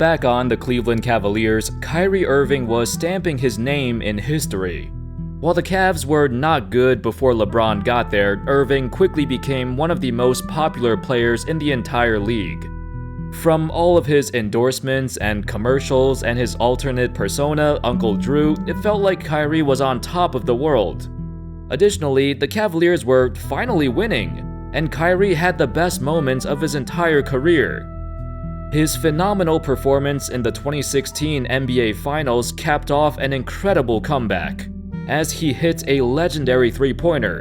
back on the Cleveland Cavaliers, Kyrie Irving was stamping his name in history. While the Cavs were not good before LeBron got there, Irving quickly became one of the most popular players in the entire league. From all of his endorsements and commercials and his alternate persona, Uncle Drew, it felt like Kyrie was on top of the world. Additionally, the Cavaliers were finally winning, and Kyrie had the best moments of his entire career. His phenomenal performance in the 2016 NBA Finals capped off an incredible comeback, as he hit a legendary three-pointer,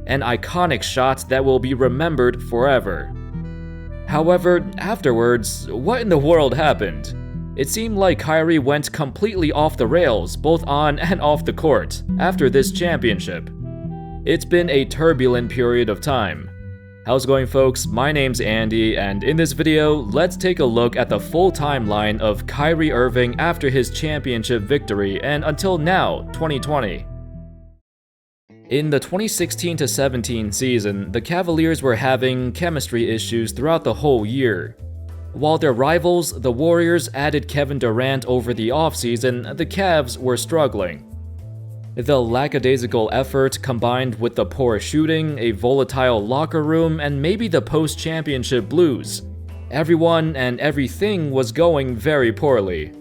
an iconic shot that will be remembered forever. However, afterwards, what in the world happened? It seemed like Kyrie went completely off the rails, both on and off the court, after this championship. It's been a turbulent period of time. How's it going, folks? My name's Andy, and in this video, let's take a look at the full timeline of Kyrie Irving after his championship victory and until now, 2020. In the 2016-17 season, the Cavaliers were having chemistry issues throughout the whole year. While their rivals, the Warriors, added Kevin Durant over the offseason, the Cavs were struggling. The lackadaisical effort combined with the poor shooting, a volatile locker room, and maybe the post-championship blues. Everyone and everything was going very poorly.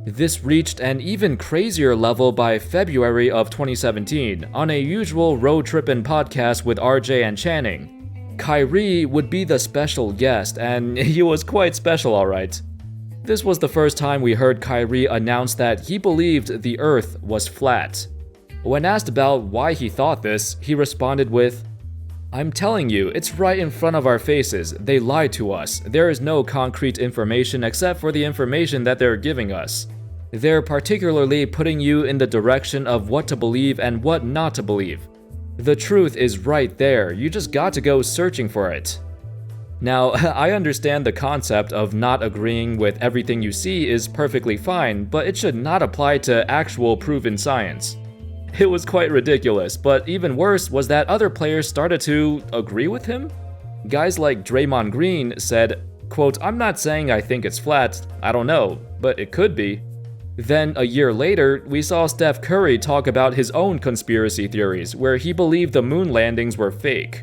This reached an even crazier level by February of 2017 on a usual road trippin' podcast with RJ and Channing. Kyrie would be the special guest, and he was quite special, alright. This was the first time we heard Kyrie announce that he believed the Earth was flat. When asked about why he thought this, he responded with, "I'm telling you, it's right in front of our faces. They lied to us. There is no concrete information except for the information that they're giving us. They're particularly putting you in the direction of what to believe and what not to believe. The truth is right there. You just got to go searching for it." Now, I understand the concept of not agreeing with everything you see is perfectly fine, but it should not apply to actual proven science. It was quite ridiculous, but even worse was that other players started to agree with him. Guys like Draymond Green said, quote, "I'm not saying I think it's flat, I don't know, but it could be." Then a year later, we saw Steph Curry talk about his own conspiracy theories, where he believed the moon landings were fake.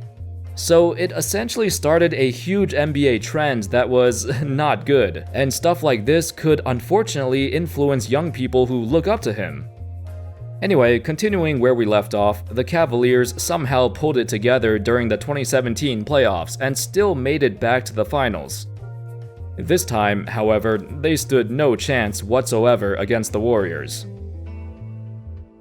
So it essentially started a huge NBA trend that was not good, and stuff like this could unfortunately influence young people who look up to him. Anyway, continuing where we left off, the Cavaliers somehow pulled it together during the 2017 playoffs and still made it back to the finals. This time, however, they stood no chance whatsoever against the Warriors.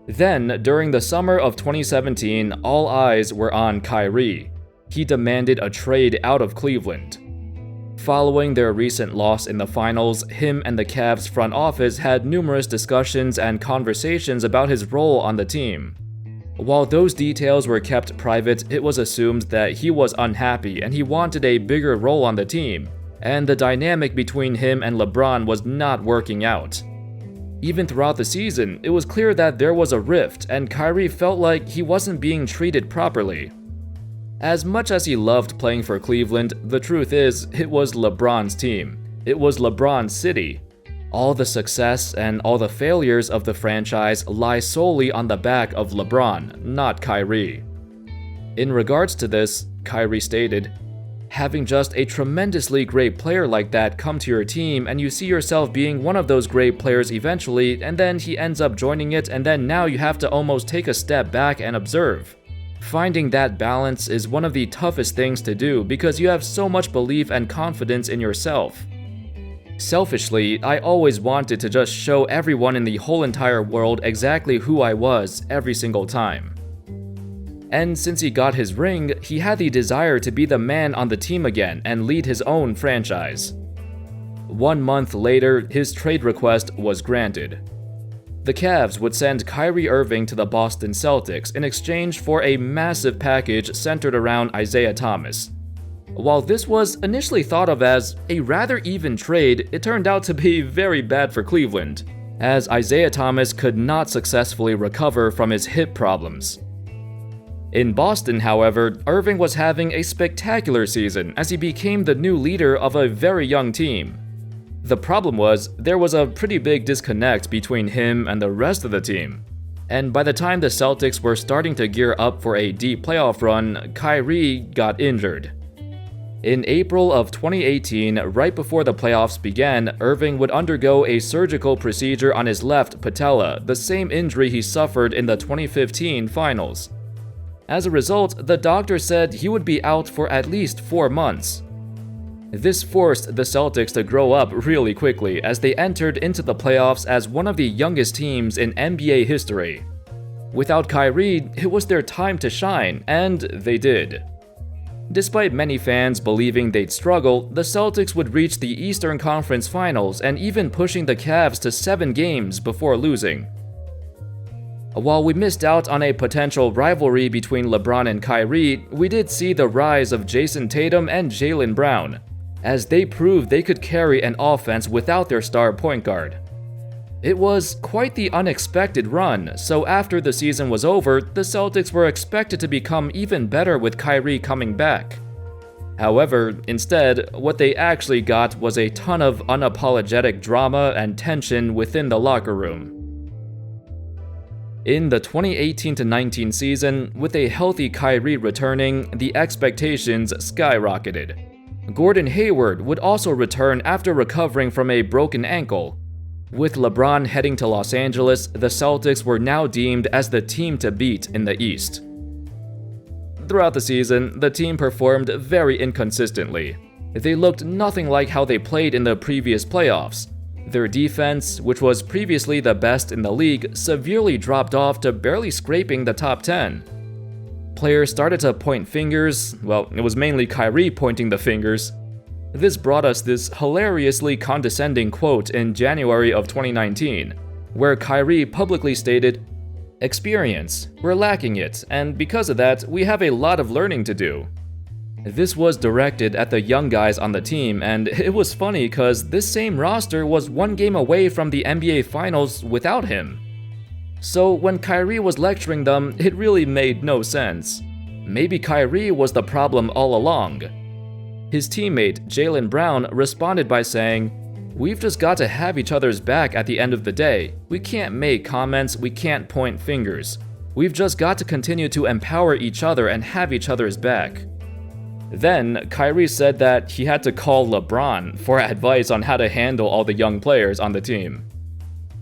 Then, during the summer of 2017, all eyes were on Kyrie. He demanded a trade out of Cleveland. Following their recent loss in the finals, him and the Cavs front office had numerous discussions and conversations about his role on the team. While those details were kept private, it was assumed that he was unhappy and he wanted a bigger role on the team, and the dynamic between him and LeBron was not working out. Even throughout the season, it was clear that there was a rift, and Kyrie felt like he wasn't being treated properly. As much as he loved playing for Cleveland, the truth is, it was LeBron's team. It was LeBron's city. All the success and all the failures of the franchise lie solely on the back of LeBron, not Kyrie. In regards to this, Kyrie stated, "Having just a tremendously great player like that come to your team and you see yourself being one of those great players eventually, and then he ends up joining it, and then now you have to almost take a step back and observe. Finding that balance is one of the toughest things to do because you have so much belief and confidence in yourself. Selfishly, I always wanted to just show everyone in the whole entire world exactly who I was every single time." And since he got his ring, he had the desire to be the man on the team again and lead his own franchise. 1 month later, his trade request was granted. The Cavs would send Kyrie Irving to the Boston Celtics in exchange for a massive package centered around Isaiah Thomas. While this was initially thought of as a rather even trade, it turned out to be very bad for Cleveland, as Isaiah Thomas could not successfully recover from his hip problems. In Boston, however, Irving was having a spectacular season as he became the new leader of a very young team. The problem was, there was a pretty big disconnect between him and the rest of the team. And by the time the Celtics were starting to gear up for a deep playoff run, Kyrie got injured. In April of 2018, right before the playoffs began, Irving would undergo a surgical procedure on his left patella, the same injury he suffered in the 2015 finals. As a result, the doctor said he would be out for at least 4 months. This forced the Celtics to grow up really quickly as they entered into the playoffs as one of the youngest teams in NBA history. Without Kyrie, it was their time to shine, and they did. Despite many fans believing they'd struggle, the Celtics would reach the Eastern Conference Finals and even pushing the Cavs to 7 games before losing. While we missed out on a potential rivalry between LeBron and Kyrie, we did see the rise of Jason Tatum and Jaylen Brown, as they proved they could carry an offense without their star point guard. It was quite the unexpected run, so after the season was over, the Celtics were expected to become even better with Kyrie coming back. However, instead, what they actually got was a ton of unapologetic drama and tension within the locker room. In the 2018-19 season, with a healthy Kyrie returning, the expectations skyrocketed. Gordon Hayward would also return after recovering from a broken ankle. With LeBron heading to Los Angeles, the Celtics were now deemed as the team to beat in the East. Throughout the season, the team performed very inconsistently. They looked nothing like how they played in the previous playoffs. Their defense, which was previously the best in the league, severely dropped off to barely scraping the top 10. Players started to point fingers. Well, it was mainly Kyrie pointing the fingers. This brought us this hilariously condescending quote in January of 2019, where Kyrie publicly stated, "Experience, we're lacking it, and because of that, we have a lot of learning to do." This was directed at the young guys on the team, and it was funny cause this same roster was 1 game away from the NBA Finals without him. So when Kyrie was lecturing them, it really made no sense. Maybe Kyrie was the problem all along. His teammate, Jaylen Brown, responded by saying, "We've just got to have each other's back at the end of the day. We can't make comments, we can't point fingers. We've just got to continue to empower each other and have each other's back." Then, Kyrie said that he had to call LeBron for advice on how to handle all the young players on the team.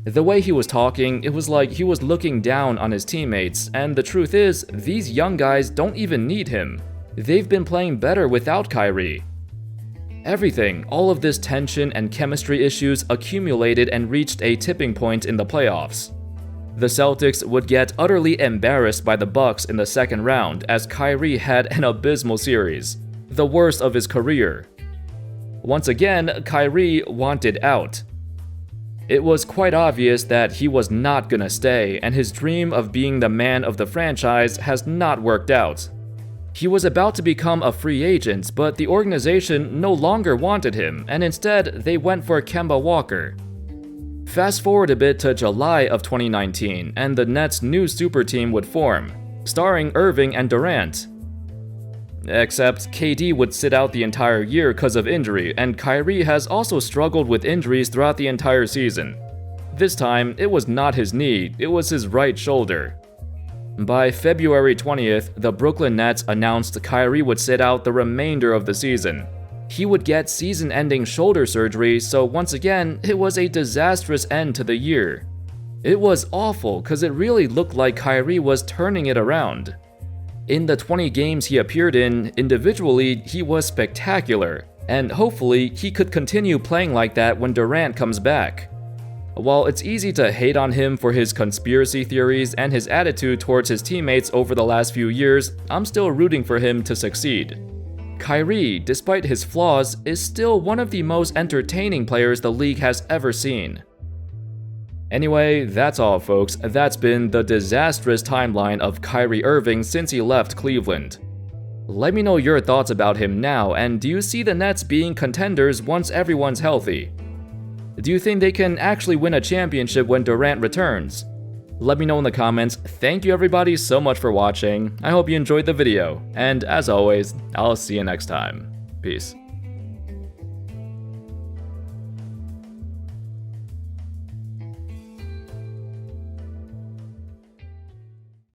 The way he was talking, it was like he was looking down on his teammates, and the truth is, these young guys don't even need him. They've been playing better without Kyrie. Everything, all of this tension and chemistry issues accumulated and reached a tipping point in the playoffs. The Celtics would get utterly embarrassed by the Bucks in the second round as Kyrie had an abysmal series, the worst of his career. Once again, Kyrie wanted out. It was quite obvious that he was not gonna stay, and his dream of being the man of the franchise has not worked out. He was about to become a free agent, but the organization no longer wanted him, and instead they went for Kemba Walker. Fast forward a bit to July of 2019, and the Nets' new super team would form, starring Irving and Durant. Except KD would sit out the entire year because of injury, and Kyrie has also struggled with injuries throughout the entire season. This time, it was not his knee, it was his right shoulder. By February 20th, the Brooklyn Nets announced Kyrie would sit out the remainder of the season. He would get season-ending shoulder surgery, so once again, it was a disastrous end to the year. It was awful because it really looked like Kyrie was turning it around. In the 20 games he appeared in, individually, he was spectacular, and hopefully he could continue playing like that when Durant comes back. While it's easy to hate on him for his conspiracy theories and his attitude towards his teammates over the last few years, I'm still rooting for him to succeed. Kyrie, despite his flaws, is still one of the most entertaining players the league has ever seen. Anyway, that's all folks, that's been the disastrous timeline of Kyrie Irving since he left Cleveland. Let me know your thoughts about him now, and do you see the Nets being contenders once everyone's healthy? Do you think they can actually win a championship when Durant returns? Let me know in the comments. Thank you everybody so much for watching. I hope you enjoyed the video, and as always, I'll see you next time. Peace.